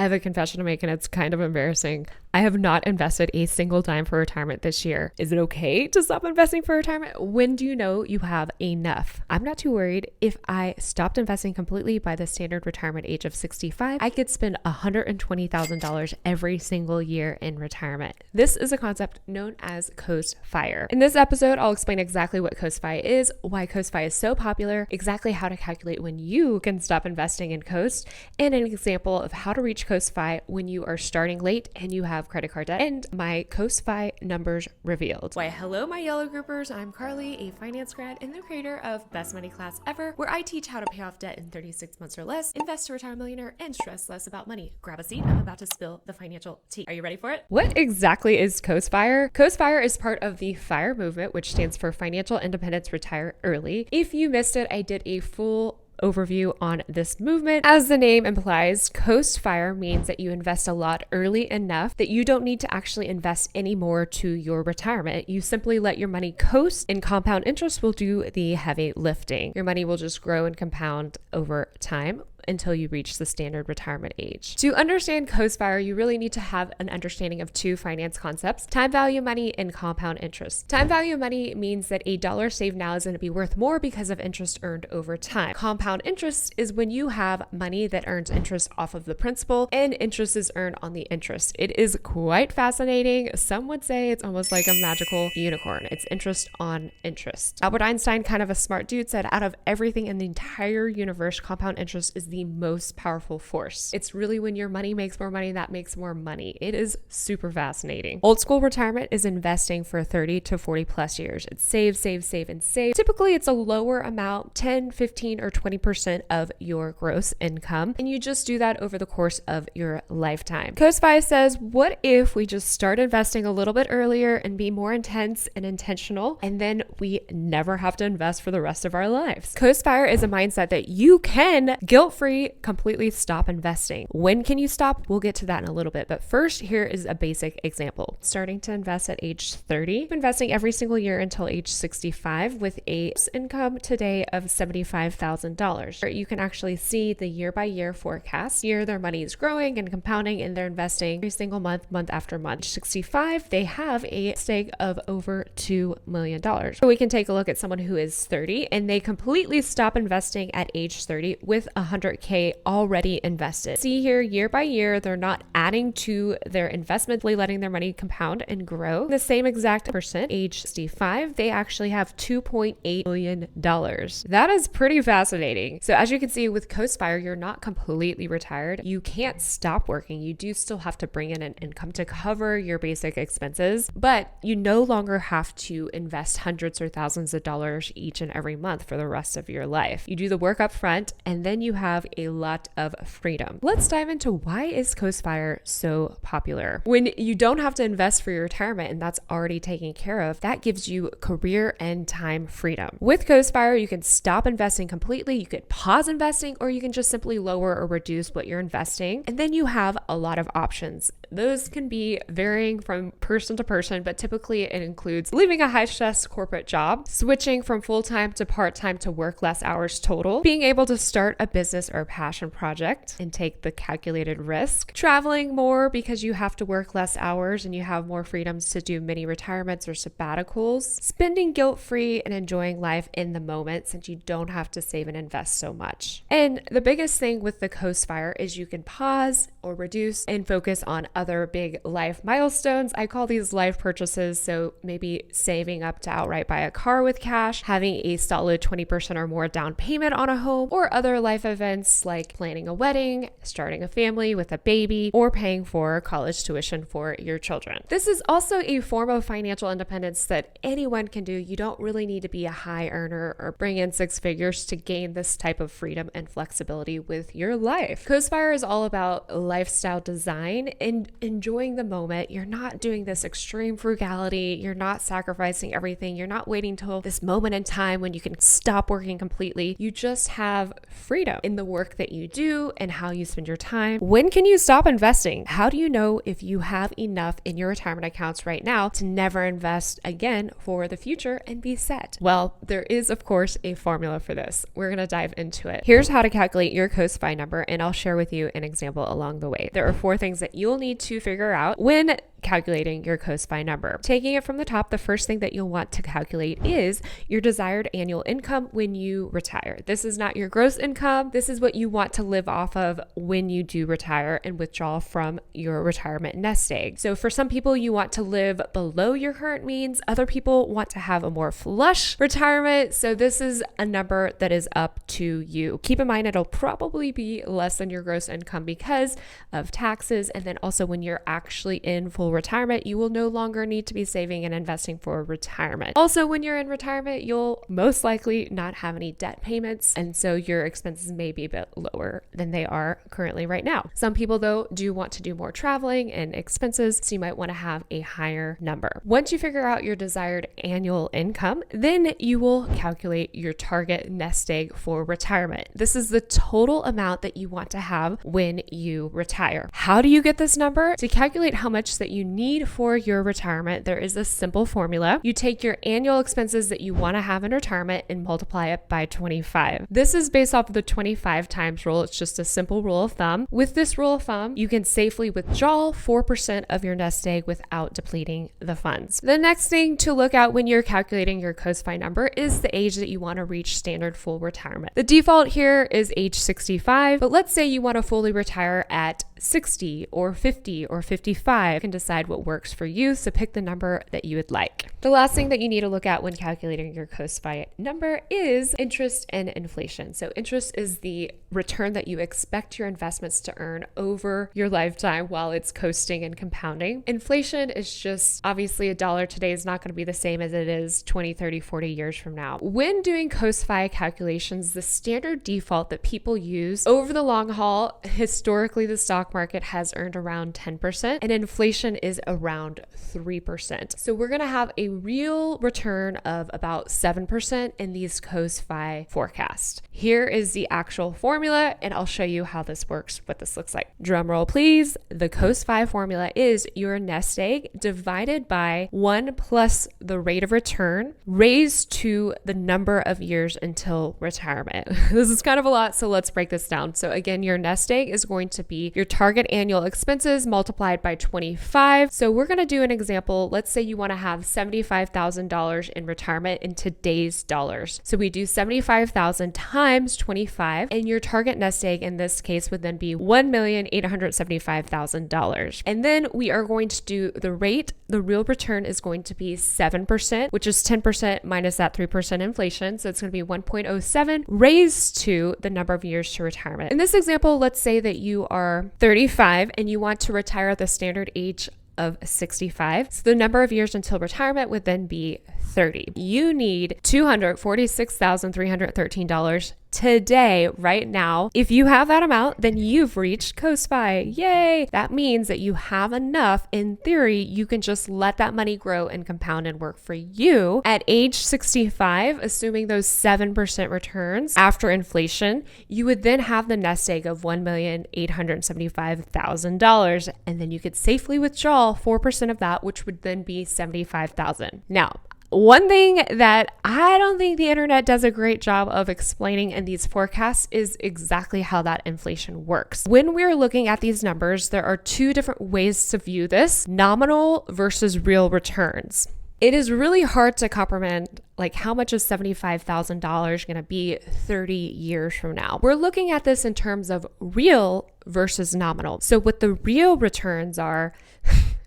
have a confession to make, and it's kind of embarrassing. I have not invested a single dime for retirement this year. Is it okay to stop investing for retirement? When do you know you have enough? I'm not too worried. If I stopped investing completely by the standard retirement age of 65, I could spend $120,000 every single year in retirement. This is a concept known as Coast-Fi. In this episode, I'll explain exactly what Coast-Fi is, why Coast-Fi is so popular, exactly how to calculate when you can stop investing in Coast, and an example of how to reach Coast-Fi when you are starting late and you have credit card debt, and my Coast-Fi numbers revealed. Why, hello, my yellow groupers. I'm Carly, a finance grad and the creator of Best Money Class Ever, where I teach how to pay off debt in 36 months or less, invest to retire a millionaire, and stress less about money. Grab a seat. I'm about to spill the financial tea. Are you ready for it? What exactly is Coast-Fi? Coast-Fi is part of the FIRE movement, which stands for Financial Independence Retire Early. If you missed it, I did a full overview on this movement. As the name implies, Coast-Fi means that you invest a lot early enough that you don't need to actually invest any more to your retirement. You simply let your money coast, and compound interest will do the heavy lifting. Your money will just grow and compound over time until you reach the standard retirement age. To understand Coast-Fi, you really need to have an understanding of two finance concepts: time value money and compound interest. Time value money means that a dollar saved now is going to be worth more because of interest earned over time. Compound interest is when you have money that earns interest off of the principal and interest is earned on the interest. It is quite fascinating. Some would say it's almost like a magical unicorn. It's interest on interest. Albert Einstein, kind of a smart dude, said out of everything in the entire universe, compound interest is the most powerful force. It's really when your money makes more money that makes more money. It is super fascinating. Old school retirement is investing for 30 to 40 plus years. It's save, save, save, and save. Typically, it's a lower amount, 10, 15, or 20% of your gross income, and you just do that over the course of your lifetime. Coast-Fi says, what if we just start investing a little bit earlier and be more intense and intentional, and then we never have to invest for the rest of our lives? Coast-Fi is a mindset that you can guilt-free completely stop investing. When can you stop? We'll get to that in a little bit. But first, here is a basic example. Starting to invest at age 30, investing every single year until age 65 with a income today of $75,000. You can actually see the year by year forecast. Here, their money is growing and compounding, and they're investing every single month, month after month. 65, they have a stake of over $2 million. So we can take a look at someone who is 30 and they completely stop investing at age 30 with $100K already invested. See here, year by year, they're not adding to their investment, letting their money compound and grow. The same exact person, age 65, they actually have $2.8 million. That is pretty fascinating. So as you can see with Coast-Fi, you're not completely retired. You can't stop working. You do still have to bring in an income to cover your basic expenses, but you no longer have to invest hundreds or thousands of dollars each and every month for the rest of your life. You do the work up front, and then you have a lot of freedom. Let's dive into why is Coast-Fi so popular. When you don't have to invest for your retirement and that's already taken care of, that gives you career and time freedom. With Coast-Fi, you can stop investing completely, you could pause investing, or you can just simply lower or reduce what you're investing. And then you have a lot of options. Those can be varying from person to person, but typically it includes leaving a high-stress corporate job, switching from full-time to part-time to work less hours total, being able to start a business or passion project and take the calculated risk, traveling more because you have to work less hours and you have more freedoms to do mini retirements or sabbaticals, spending guilt-free and enjoying life in the moment since you don't have to save and invest so much. And the biggest thing with the Coast-Fi is you can pause or reduce and focus on other big life milestones. I call these life purchases. So maybe saving up to outright buy a car with cash, having a solid 20% or more down payment on a home, or other life events like planning a wedding, starting a family with a baby, or paying for college tuition for your children. This is also a form of financial independence that anyone can do. You don't really need to be a high earner or bring in six figures to gain this type of freedom and flexibility with your life. Coast-Fi is all about lifestyle design and enjoying the moment. You're not doing this extreme frugality. You're not sacrificing everything. You're not waiting till this moment in time when you can stop working completely. You just have freedom. In the work that you do and how you spend your time. When can you stop investing? How do you know if you have enough in your retirement accounts right now to never invest again for the future and be set? Well, there is, of course, a formula for this. We're going to dive into it. Here's how to calculate your COSFI number, and I'll share with you an example along the way. There are 4 things that you'll need to figure out when calculating your COSFI number. Taking it from the top, the first thing that you'll want to calculate is your desired annual income when you retire. This is not your gross income. This is what you want to live off of when you do retire and withdraw from your retirement nest egg. So for some people, you want to live below your current means. Other people want to have a more flush retirement. So this is a number that is up to you. Keep in mind, it'll probably be less than your gross income because of taxes. And then also when you're actually in full retirement, you will no longer need to be saving and investing for retirement. Also, when you're in retirement, you'll most likely not have any debt payments, and so your expenses may be a bit lower than they are currently right now. Some people, though, do want to do more traveling and expenses, so you might want to have a higher number. Once you figure out your desired annual income, then you will calculate your target nest egg for retirement. This is the total amount that you want to have when you retire. How do you get this number? To calculate how much that you need for your retirement, there is a simple formula. You take your annual expenses that you want to have in retirement and multiply it by 25. This is based off of the 25 times rule. It's just a simple rule of thumb. With this rule of thumb, you can safely withdraw 4% of your nest egg without depleting the funds. The next thing to look at when you're calculating your COSFI number is the age that you want to reach standard full retirement. The default here is age 65, but let's say you want to fully retire at 60 or 50 or 55. You can decide what works for you, so pick the number that you would like. The last thing that you need to look at when calculating your COSFI number is interest and inflation. So interest is the return that you expect your investments to earn over your lifetime while it's coasting and compounding. Inflation is just obviously $1 today is not going to be the same as it is 20, 30, 40 years from now. When doing COSFI calculations, the standard default that people use over the long haul, historically the stock market has earned around 10% and inflation is around 3%. So we're going to have a real return of about 7% in these COSFI forecasts. Here is the actual formula, and I'll show you how this works, what this looks like. Drum roll, please. The COSFI formula is your nest egg divided by 1 plus the rate of return raised to the number of years until retirement. This is kind of a lot, so let's break this down. So again, your nest egg is going to be your target annual expenses multiplied by 25. So we're going to do an example. Let's say you want to have $75,000 in retirement in today's dollars. So we do 75,000 times 25, and your target nest egg in this case would then be $1,875,000. And then we are going to do the rate. The real return is going to be 7%, which is 10% minus that 3% inflation. So it's going to be 1.07 raised to the number of years to retirement. In this example, let's say that you are 35 and you want to retire at the standard age of 65. So the number of years until retirement would then be 30. You need $246,313 today, right now. If you have that amount, then you've reached COSFI. Yay! That means that you have enough. In theory, you can just let that money grow and compound and work for you. At age 65, assuming those 7% returns after inflation, you would then have the nest egg of $1,875,000. And then you could safely withdraw 4% of that, which would then be $75,000. Now, one thing that I don't think the internet does a great job of explaining in these forecasts is exactly how that inflation works. When we're looking at these numbers, there are 2 different ways to view this: nominal versus real returns. It is really hard to comprehend like how much is $75,000 going to be 30 years from now. We're looking at this in terms of real versus nominal. So what the real returns are,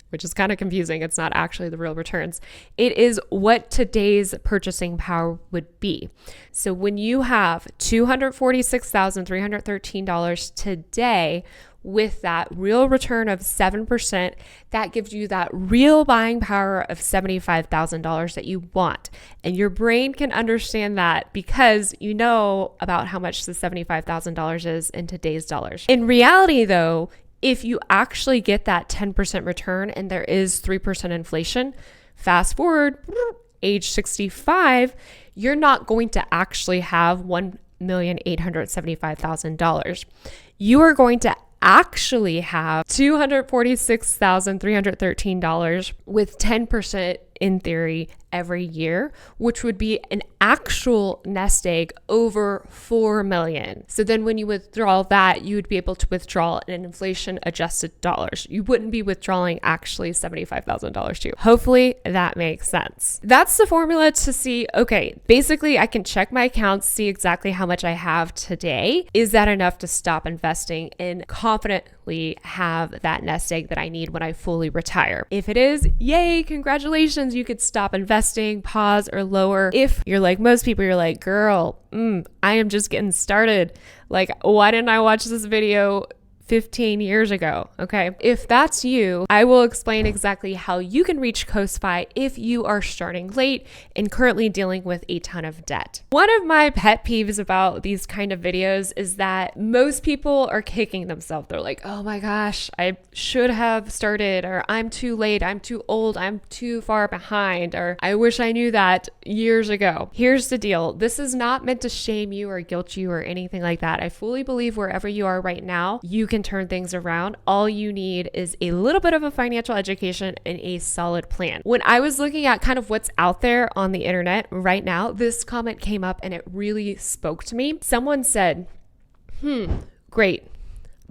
which is kind of confusing. It's not actually the real returns. It is what today's purchasing power would be. So when you have $246,313 today with that real return of 7%, that gives you that real buying power of $75,000 that you want. And your brain can understand that because you know about how much the $75,000 is in today's dollars. In reality, though, if you actually get that 10% return and there is 3% inflation, fast forward, age 65, you're not going to actually have $1,875,000. You are going to actually have $246,313 with 10% in theory every year, which would be an actual nest egg over 4 million. So then when you withdraw that, you would be able to withdraw in inflation adjusted dollars. You wouldn't be withdrawing actually $75,000 too. Hopefully that makes sense. That's the formula to see, okay, basically I can check my accounts, see exactly how much I have today. Is that enough to stop investing and confidently have that nest egg that I need when I fully retire? If it is, yay, congratulations, you could stop investing, pause, or lower. If you're like most people, you're like, girl, I am just getting started. Like, why didn't I watch this video 15 years ago? Okay. If that's you, I will explain exactly how you can reach Coast-Fi if you are starting late and currently dealing with a ton of debt. One of my pet peeves about these kind of videos is that most people are kicking themselves. They're like, oh my gosh, I should have started, or I'm too late, I'm too old, I'm too far behind, or I wish I knew that years ago. Here's the deal. This is not meant to shame you or guilt you or anything like that. I fully believe wherever you are right now, you can turn things around. All you need is a little bit of a financial education and a solid plan. When I was looking at kind of what's out there on the internet right now, this comment came up and it really spoke to me. Someone said, great,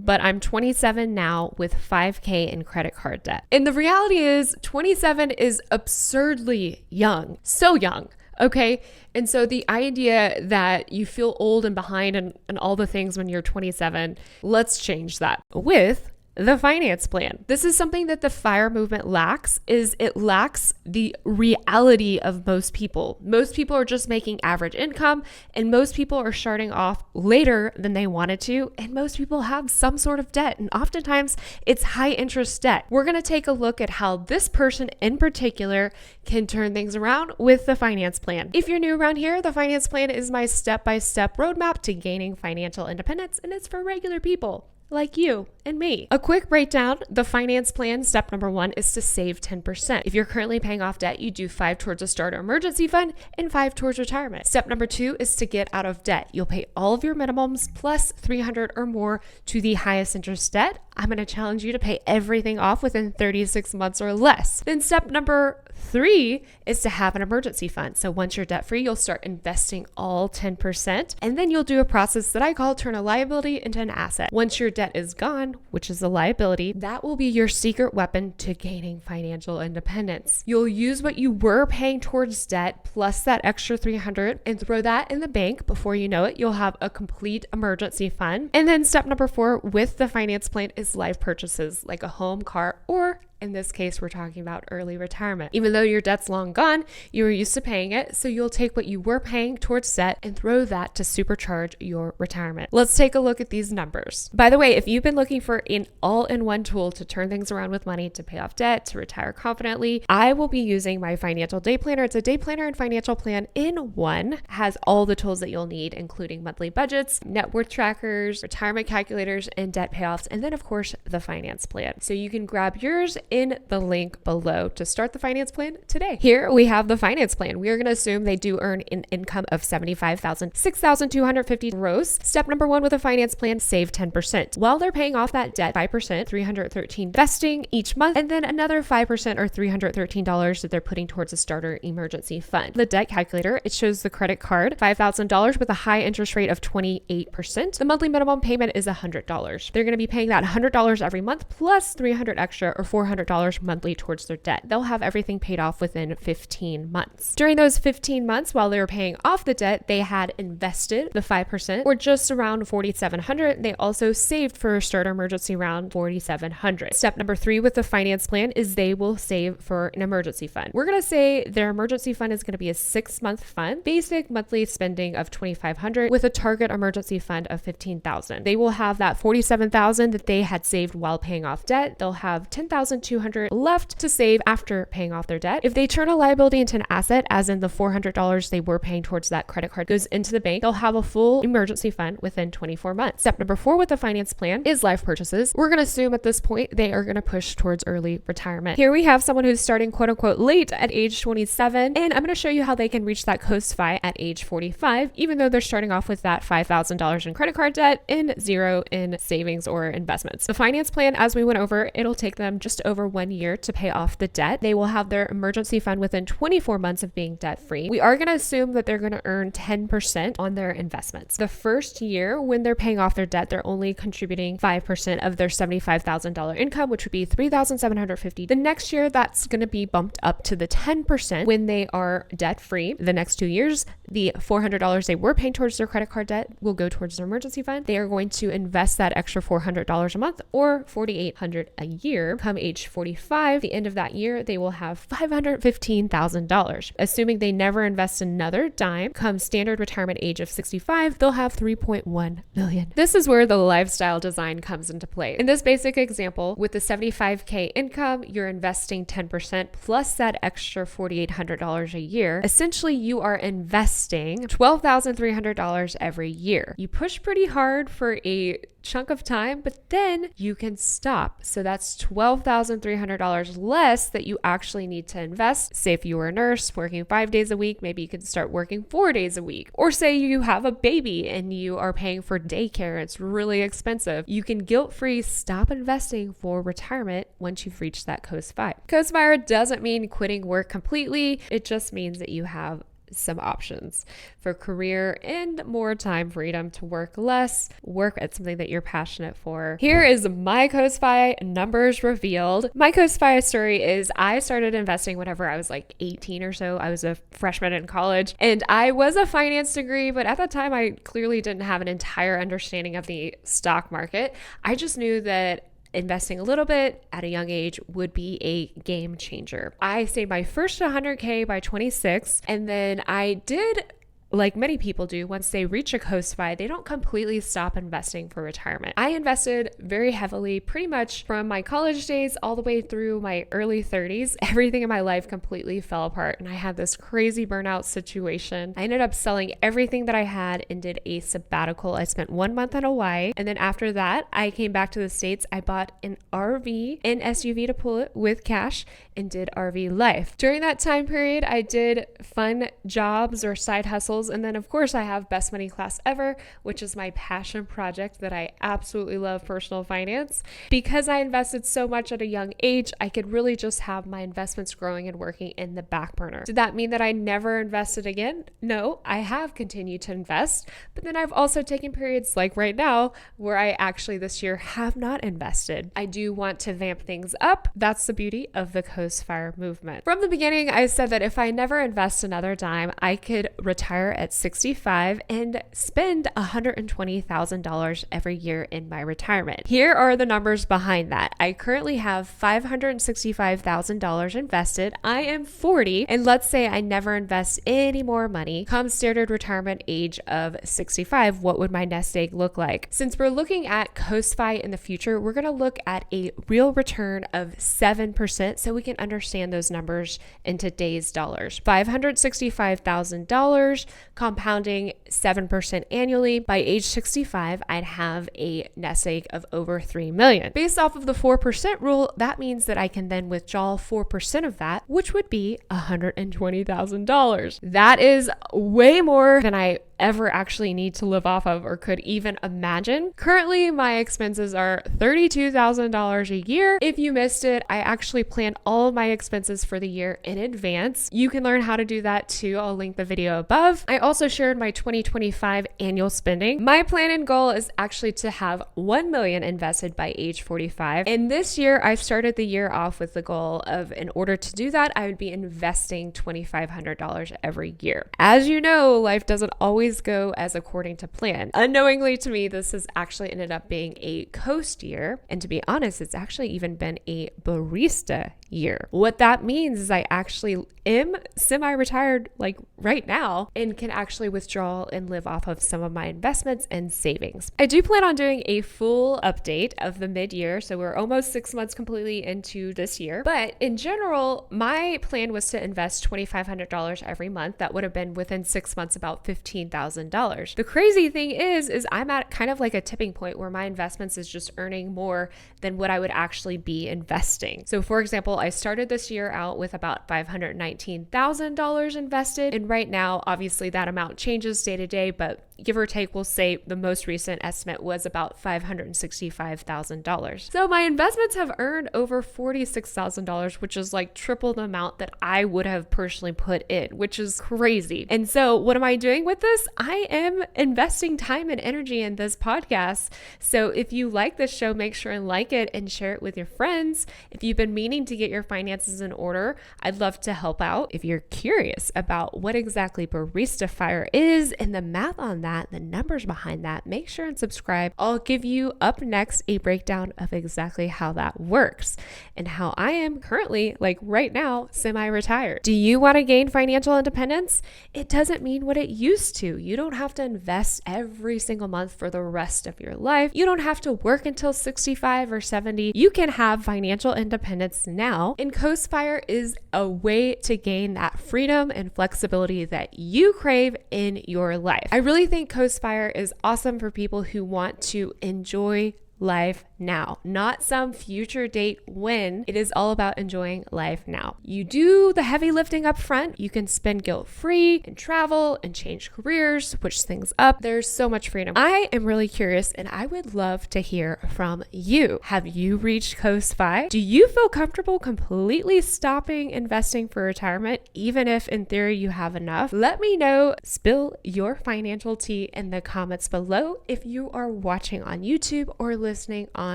but I'm 27 now with $5,000 in credit card debt. And the reality is 27 is absurdly young, so young. Okay. And so the idea that you feel old and behind and all the things when you're 27, let's change that with the finance plan. This is something that the FIRE movement lacks, is it lacks the reality of most people. Most people are just making average income, and most people are starting off later than they wanted to, and most people have some sort of debt, and oftentimes it's high interest debt. We're going to take a look at how this person in particular can turn things around with the finance plan. If you're new around here, the finance plan is my step-by-step roadmap to gaining financial independence, and it's for regular people like you and me. A quick breakdown, the finance plan, step number 1 is to save 10%. If you're currently paying off debt, you do 5 towards a starter emergency fund and 5 towards retirement. Step number 2 is to get out of debt. You'll pay all of your minimums plus 300 or more to the highest interest debt. I'm going to challenge you to pay everything off within 36 months or less. Then step number 3 is to have an emergency fund. So once you're debt free, you'll start investing all 10%, and then you'll do a process that I call turn a liability into an asset. Once your debt is gone, which is a liability, that will be your secret weapon to gaining financial independence. You'll use what you were paying towards debt plus that extra 300 and throw that in the bank. Before you know it, you'll have a complete emergency fund. And then step number 4 with the finance plan is life purchases like a home, car, or in this case, we're talking about early retirement. Even though your debt's long gone, you were used to paying it, so you'll take what you were paying towards debt and throw that to supercharge your retirement. Let's take a look at these numbers. By the way, if you've been looking for an all-in-one tool to turn things around with money, to pay off debt, to retire confidently, I will be using my financial day planner. It's a day planner and financial plan in one. It has all the tools that you'll need, including monthly budgets, net worth trackers, retirement calculators, and debt payoffs, and then of course, the finance plan. So you can grab yours in the link below to start the finance plan today. Here we have the finance plan. We are going to assume they do earn an income of $75,000, $6,250 gross. Step number 1 with a finance plan, save 10%. While they're paying off that debt, 5%, $313 investing each month, and then another 5% or $313 that they're putting towards a starter emergency fund. The debt calculator, it shows the credit card, $5,000 with a high interest rate of 28%. The monthly minimum payment is $100. They're going to be paying that $100 every month plus $300 extra or $400 monthly towards their debt. They'll have everything paid off within 15 months. During those 15 months, while they were paying off the debt, they had invested the 5% or just around $4,700. They also saved for a starter emergency round $4,700. Step number 3 with the finance plan is they will save for an emergency fund. We're going to say their emergency fund is going to be a 6-month fund, basic monthly spending of $2,500 with a target emergency fund of $15,000. They will have that $47,000 that they had saved while paying off debt. They'll have $10,200 $200 left to save after paying off their debt. If they turn a liability into an asset, as in the $400 they were paying towards that credit card goes into the bank, they'll have a full emergency fund within 24 months. Step number 4 with the finance plan is life purchases. We're going to assume at this point they are going to push towards early retirement. Here we have someone who's starting quote unquote late at age 27, and I'm going to show you how they can reach that coast-fi at age 45, even though they're starting off with that $5,000 in credit card debt and zero in savings or investments. The finance plan, as we went over, it'll take them just over 1 year to pay off the debt. They will have their emergency fund within 24 months of being debt-free. We are going to assume that they're going to earn 10% on their investments. The first year, when they're paying off their debt, they're only contributing 5% of their $75,000 income, which would be $3,750. The next year, that's going to be bumped up to the 10% when they are debt-free. The next 2 years, the $400 they were paying towards their credit card debt will go towards their emergency fund. They are going to invest that extra $400 a month or $4,800 a year. Come age 45, the end of that year, they will have $515,000. Assuming they never invest another dime, come standard retirement age of 65, they'll have $3.1 million. This is where the lifestyle design comes into play. In this basic example, with the $75K income, you're investing 10% plus that extra $4,800 a year. Essentially, you are investing $12,300 every year. You push pretty hard for a chunk of time, but then you can stop. So that's $12,300 less that you actually need to invest. Say if you were a nurse working 5 days a week, maybe you can start working 4 days a week. Or say you have a baby and you are paying for daycare. It's really expensive. You can guilt-free stop investing for retirement once you've reached that coast-fi. Coast-fi doesn't mean quitting work completely. It just means that you have some options for career and more time freedom to work less, work at something that you're passionate for. Here is my coast-fi numbers revealed. My coast-fi story is I started investing whenever I was like 18 or so. I was a freshman in college and I was a finance degree, but at that time I clearly didn't have an entire understanding of the stock market. I just knew that investing a little bit at a young age would be a game changer. I saved my first 100K by 26, and then I did, like many people do, once they reach a coast-fi, they don't completely stop investing for retirement. I invested very heavily, pretty much from my college days all the way through my early 30s. Everything in my life completely fell apart, and I had this crazy burnout situation. I ended up selling everything that I had and did a sabbatical. I spent 1 month in Hawaii, and then after that, I came back to the States. I bought an RV and SUV to pull it with cash and did RV life. During that time period, I did fun jobs or side hustles. And then of course I have Best Money Class Ever, which is my passion project that I absolutely love, personal finance. Because I invested so much at a young age, I could really just have my investments growing and working in the back burner. Did that mean that I never invested again? No, I have continued to invest, but then I've also taken periods like right now where I actually this year have not invested. I do want to vamp things up. That's the beauty of the coast-fi movement. From the beginning, I said that if I never invest another dime, I could retire at 65 and spend $120,000 every year in my retirement. Here are the numbers behind that. I currently have $565,000 invested. I am 40, and let's say I never invest any more money. Come standard retirement age of 65, what would my nest egg look like? Since we're looking at coast-fi in the future, we're going to look at a real return of 7% so we can understand those numbers in today's dollars. $565,000 compounding 7% annually. By age 65, I'd have a nest egg of over $3 million. Based off of the 4% rule, that means that I can then withdraw 4% of that, which would be $120,000. That is way more than I ever actually need to live off of or could even imagine. Currently, my expenses are $32,000 a year. If you missed it, I actually planned all of my expenses for the year in advance. You can learn how to do that too. I'll link the video above. I also shared my 2025 annual spending. My plan and goal is actually to have $1 million invested by age 45. And this year, I've started the year off with the goal of, in order to do that, I would be investing $2,500 every year. As you know, life doesn't always go as according to plan. Unknowingly to me, this has actually ended up being a coast year. And to be honest, it's actually even been a barista year. What that means is I actually am semi-retired like right now and can actually withdraw and live off of some of my investments and savings. I do plan on doing a full update of the mid-year. So we're almost 6 months completely into this year. But in general, my plan was to invest $2,500 every month. That would have been within 6 months about $15,000. The crazy thing is I'm at kind of like a tipping point where my investments is just earning more than what I would actually be investing. So for example, I started this year out with about $519,000 invested. And right now, obviously that amount changes day to day, but give or take, we'll say the most recent estimate was about $565,000. So my investments have earned over $46,000, which is like triple the amount that I would have personally put in, which is crazy. And so what am I doing with this? I am investing time and energy in this podcast. So if you like this show, make sure and like it and share it with your friends. If you've been meaning to get your finances in order, I'd love to help out. If you're curious about what exactly Barista Fire is and the math on that, the numbers behind that, make sure and subscribe. I'll give you up next a breakdown of exactly how that works and how I am currently, like right now, semi-retired. Do you want to gain financial independence? It doesn't mean what it used to. You don't have to invest every single month for the rest of your life. You don't have to work until 65 or 70. You can have financial independence now, and Coast Fire is a way to gain that freedom and flexibility that you crave in your life. I really think Coast Fire is awesome for people who want to enjoy life now, not some future date when. It is all about enjoying life now. You do the heavy lifting up front. You can spend guilt-free and travel and change careers, switch things up. There's so much freedom. I am really curious and I would love to hear from you. Have you reached Coast Fi? Do you feel comfortable completely stopping investing for retirement, even if in theory you have enough? Let me know. Spill your financial tea in the comments below if you are watching on YouTube or listening on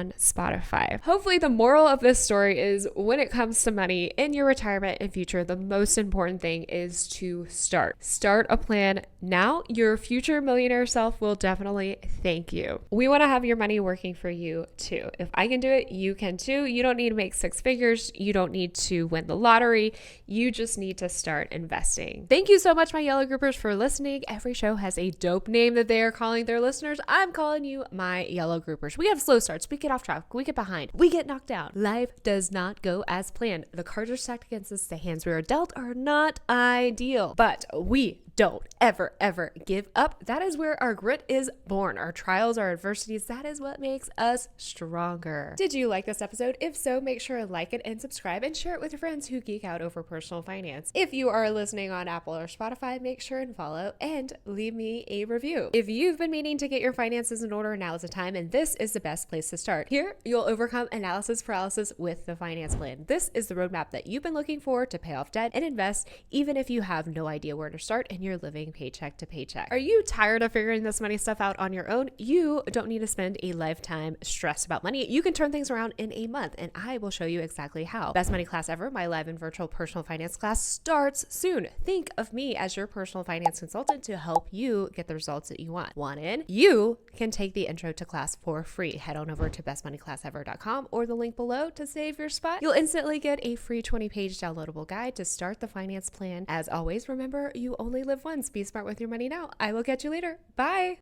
Spotify. Hopefully the moral of this story is when it comes to money in your retirement and future, the most important thing is to start a plan now. Your future millionaire self will definitely thank you. We want to have your money working for you too. If I can do it, you can too. You don't need to make 6 figures. You don't need to win the lottery. You just need to start investing. Thank you so much, my yellow groupers, for listening. Every show has a dope name that they are calling their listeners. I'm calling you my yellow groupers. We have slow starts. We get off track. We get behind. We get knocked down. Life does not go as planned. The cards are stacked against us. The hands we are dealt are not ideal, but we don't ever give up. That is where our grit is born. Our trials, our adversities, that is what makes us stronger. Did you like this episode? If so, make sure to like it and subscribe and share it with your friends who geek out over personal finance. If you are listening on Apple or Spotify, make sure and follow and leave me a review. If you've been meaning to get your finances in order, now is the time, and this is the best place to start. Here, you'll overcome analysis paralysis with the finance plan. This is the roadmap that you've been looking for to pay off debt and invest, even if you have no idea where to start and you're living paycheck to paycheck. Are you tired of figuring this money stuff out on your own? You don't need to spend a lifetime stressed about money. You can turn things around in a month, and I will show you exactly how. Best Money Class Ever, my live and virtual personal finance class, starts soon. Think of me as your personal finance consultant to help you get the results that you want. Want in? You can take the intro to class for free. Head on over to bestmoneyclassever.com or the link below to save your spot. You'll instantly get a free 20-page downloadable guide to start the finance plan. As always, remember, you only live once. Be smart with your money now. I will catch you later. Bye.